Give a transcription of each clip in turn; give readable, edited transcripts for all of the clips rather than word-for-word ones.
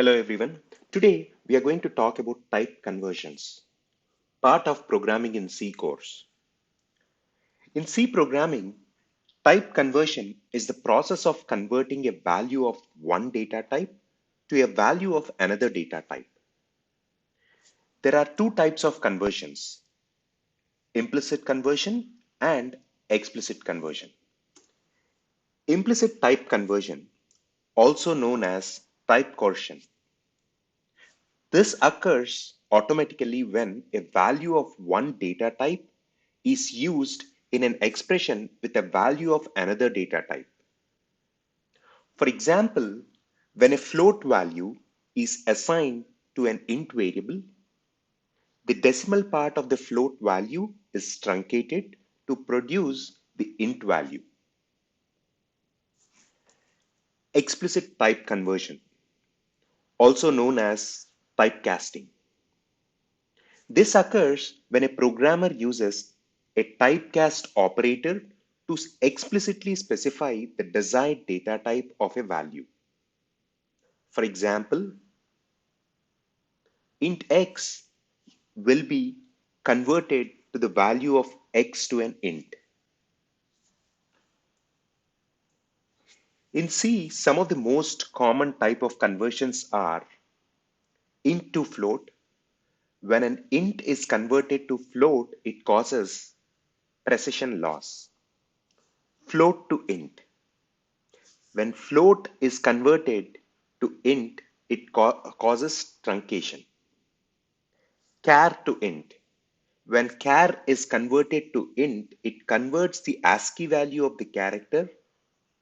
Hello everyone. Today we are going to talk about type conversions, part of programming in C course. In C programming, type conversion is the process of converting a value of one data type to a value of another data type. There are two types of conversions, implicit conversion and explicit conversion. Implicit type conversion, also known as type coercion. This occurs automatically when a value of one data type is used in an expression with a value of another data type. For example, when a float value is assigned to an int variable, the decimal part of the float value is truncated to produce the int value. Explicit type conversion, also known as typecasting. This occurs when a programmer uses a typecast operator to explicitly specify the desired data type of a value. For example, int x will be converted to the value of x to an int. In C, some of the most common type of conversions are int to float. When an int is converted to float, it causes precision loss. Float to int. When float is converted to int, it causes truncation. Char to int. When char is converted to int, it converts the ASCII value of the character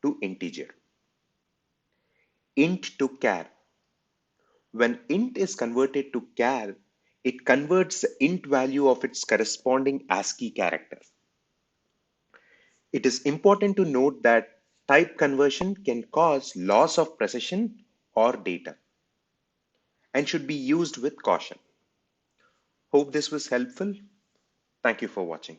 to integer. Int to char. When int is converted to char, it converts the int value of its corresponding ASCII character. It is important to note that type conversion can cause loss of precision or data and should be used with caution. Hope this was helpful. Thank you for watching.